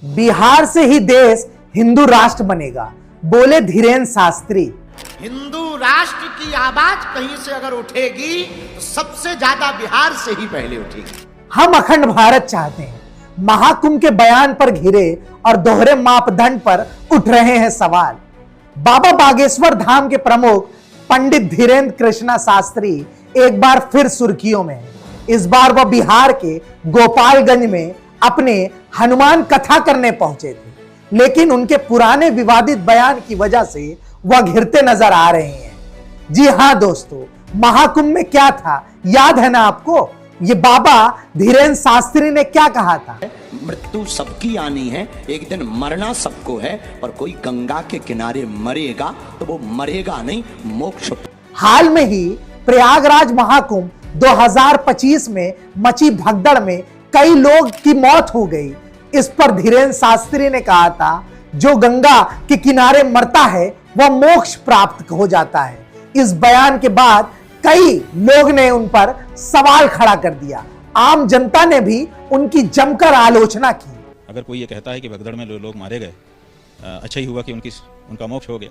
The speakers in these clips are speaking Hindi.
बिहार से ही देश हिंदू राष्ट्र बनेगा, बोले धीरेन्द्र शास्त्री। हिंदू राष्ट्र की आवाज कहीं से अगर उठेगी तो सबसे ज्यादा बिहार से ही पहले उठेगी। हम अखंड भारत चाहते हैं। महाकुंभ के बयान पर घिरे और दोहरे मापदंड पर उठ रहे हैं सवाल। बाबा बागेश्वर धाम के प्रमुख पंडित धीरेन्द्र कृष्णा शास्त्री एक बार फिर सुर्खियों में हैं। इस बार वह बिहार के गोपालगंज में अपने हनुमान कथा करने पहुंचे थे, लेकिन उनके पुराने विवादित बयान की वजह से वह घिरते नजर आ रहे हैं। जी हां दोस्तों, महाकुंभ में क्या था याद है ना आपको? ये बाबा धीरेन्द्र शास्त्री ने क्या कहा था? मृत्यु सबकी आनी है, एक दिन मरना सबको है, और कोई गंगा के किनारे मरेगा तो वो मरेगा नहीं, मोक्ष। हाल में ही प्रयागराज महाकुंभ 2025 में मची भगदड़ में कई लोग की मौत हो गई। इस पर धीरेन्द्र शास्त्री ने कहा था, जो गंगा के किनारे मरता है वह मोक्ष प्राप्त हो जाता है। इस बयान के बाद कई लोग ने उन पर सवाल खड़ा कर दिया। आम जनता ने भी उनकी जमकर आलोचना की। अगर कोई ये कहता है कि भगदड़ में लोग मारे गए, अच्छा ही हुआ कि उनका मोक्ष हो गया,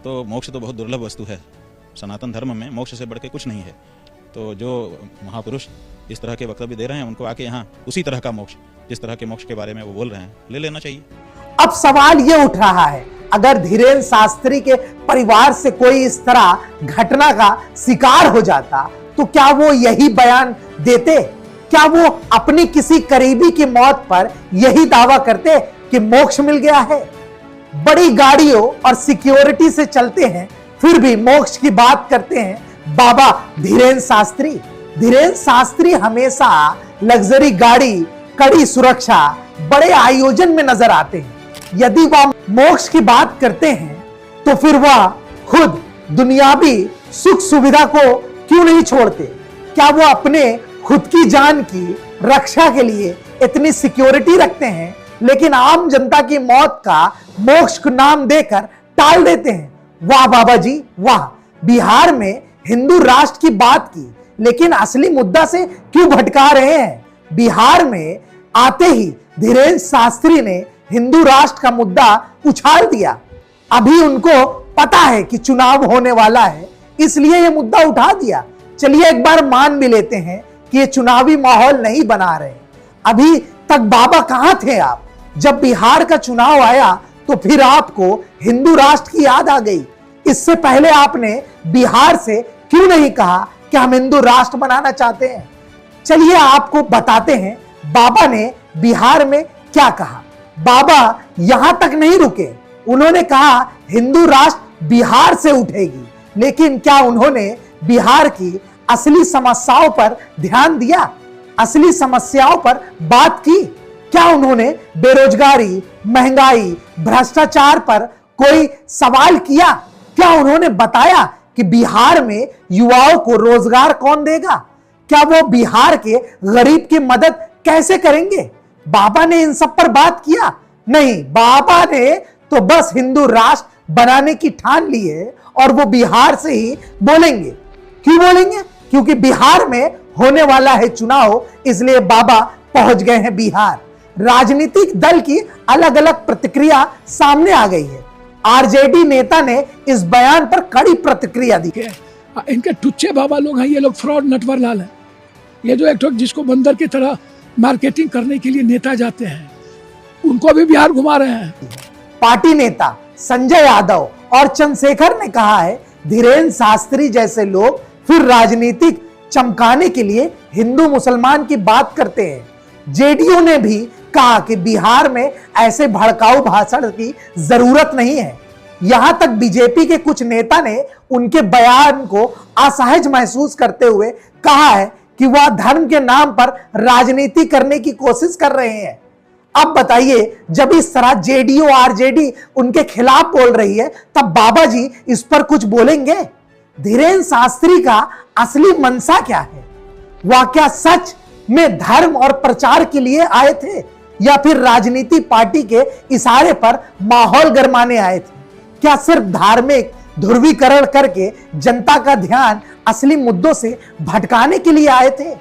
तो मोक्ष तो बहुत दुर्लभ वस्तु है। सनातन धर्म में मोक्ष से बढ़ के कुछ नहीं है। तो जो महापुरुष इस तरह के वक्तव्य दे रहे हैं, उनको आके यहाँ उसी तरह का मोक्ष, जिस तरह के मोक्ष के बारे में वो बोल रहे हैं, ले लेना चाहिए। अब सवाल ये उठ रहा है, अगर धीरेन्द्र शास्त्री के परिवार से कोई इस तरह घटना का शिकार हो जाता तो क्या वो यही बयान देते? क्या वो अपनी किसी करीबी की मौत पर यही दावा करते कि मोक्ष मिल गया है? बड़ी गाड़ियों और सिक्योरिटी से चलते हैं, फिर भी मोक्ष की बात करते हैं बाबा धीरेन्द्र शास्त्री। धीरेन्द्र शास्त्री हमेशा लग्जरी गाड़ी, कड़ी सुरक्षा, बड़े आयोजन में नजर आते हैं। यदि वह मोक्ष की बात करते हैं तो फिर वह खुद दुनियावी सुख सुविधा को क्यों नहीं छोड़ते? क्या वो अपने खुद की जान की रक्षा के लिए इतनी सिक्योरिटी रखते हैं, लेकिन आम जनता की मौत का मोक्ष को नाम देकर टाल देते हैं? वाह बाबा जी वाह! बिहार में हिंदू राष्ट्र की बात की, लेकिन असली मुद्दा से क्यों भटका रहे हैं? बिहार में आते ही धीरेन्द्र शास्त्री ने हिंदू राष्ट्र का मुद्दा उछाल दिया। अभी उनको पता है कि चुनाव होने वाला है, इसलिए यह मुद्दा उठा दिया। चलिए एक बार मान भी लेते हैं कि ये चुनावी माहौल नहीं बना रहे। अभी तक बाबा कहां थे आप? जब बिहार का चुनाव आया तो फिर आपको हिंदू राष्ट्र की याद आ गई। इससे पहले आपने बिहार से क्यों नहीं कहा कि हम हिंदू राष्ट्र बनाना चाहते हैं? चलिए आपको बताते हैं बाबा ने बिहार में क्या कहा। बाबा यहां तक नहीं रुके, उन्होंने कहा हिंदू राष्ट्र बिहार से उठेगी। लेकिन क्या उन्होंने बिहार की असली समस्याओं पर ध्यान दिया? असली समस्याओं पर बात की? क्या उन्होंने बेरोजगारी, महंगाई, भ्रष्टाचार पर कोई सवाल किया? क्या उन्होंने बताया कि बिहार में युवाओं को रोजगार कौन देगा? क्या वो बिहार के गरीब की मदद कैसे करेंगे? बाबा ने इन सब पर बात किया? नहीं, बाबा ने तो बस हिंदू राष्ट्र बनाने की ठान ली है और वो बिहार से ही बोलेंगे। क्यों बोलेंगे? क्योंकि बिहार में होने वाला है चुनाव, इसलिए बाबा पहुंच गए हैं बिहार। राजनीतिक दल की अलग अलग प्रतिक्रिया सामने आ गई है। आरजेडी नेता ने इस बयान पर कड़ी प्रतिक्रिया दी है। इनके टुच्चे बाबा लोग हैं, ये लोग फ्रॉड नटवर लाल है। ये जो एक जिसको बंदर की तरह मार्केटिंग करने के लिए नेता जाते हैं, उनको भी बिहार घुमा रहे हैं। पार्टी नेता संजय यादव और चंद्रशेखर ने कहा है, धीरेन्द्र शास्त्री जैसे लोग फिर राजनीतिक चमकाने के लिए हिंदू मुसलमान की बात करते हैं। जेडीयू ने भी कहा कि बिहार में ऐसे भड़काऊ भाषण की जरूरत नहीं है। यहां तक बीजेपी के कुछ नेता ने उनके बयान को असहज महसूस करते हुए कहा है कि वह धर्म के नाम पर राजनीति करने की कोशिश कर रहे हैं। अब बताइए, जब इस तरह जेडीयू आरजेडी उनके खिलाफ बोल रही है, तब बाबा जी इस पर कुछ बोलेंगे? धीरेन्द्र शास्त्री का असली मनसा क्या है? वह क्या सच में धर्म और प्रचार के लिए आए थे, या फिर राजनीति पार्टी के इशारे पर माहौल गरमाने आए थे? क्या सिर्फ धार्मिक ध्रुवीकरण करके जनता का ध्यान असली मुद्दों से भटकाने के लिए आए थे?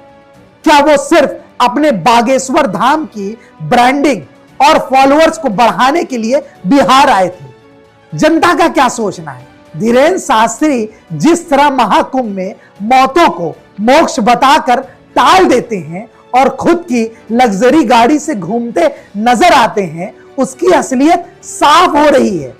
क्या वो सिर्फ अपने बागेश्वर धाम की ब्रांडिंग और फॉलोअर्स को बढ़ाने के लिए बिहार आए थे। जनता का क्या सोचना है? धीरेन्द्र शास्त्री जिस तरह महाकुंभ में मौतों को मोक्ष बताकर टाल देते हैं और खुद की लग्जरी गाड़ी से घूमते नजर आते हैं, उसकी असलियत साफ हो रही है।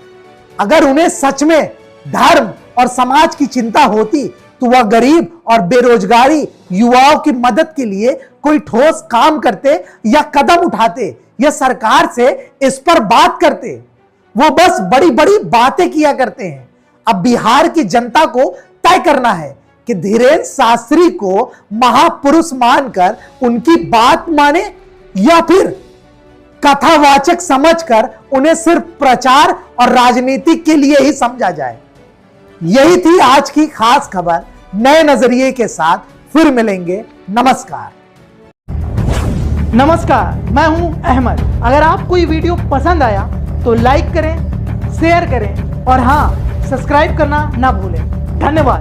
अगर उन्हें सच में धर्म और समाज की चिंता होती तो वह गरीब और बेरोजगारी युवाओं की मदद के लिए कोई ठोस काम करते या कदम उठाते या सरकार से इस पर बात करते। वो बस बड़ी बड़ी बातें किया करते हैं। अब बिहार की जनता को तय करना है कि धीरेन्द्र शास्त्री को महापुरुष मानकर उनकी बात माने या फिर कथावाचक समझकर उन्हें सिर्फ प्रचार और राजनीति के लिए ही समझा जाए। यही थी आज की खास खबर। नए नजरिए के साथ फिर मिलेंगे। नमस्कार। नमस्कार, मैं हूं अहमद। अगर आपको ये वीडियो पसंद आया तो लाइक करें, शेयर करें और हाँ, सब्सक्राइब करना ना भूलें। धन्यवाद।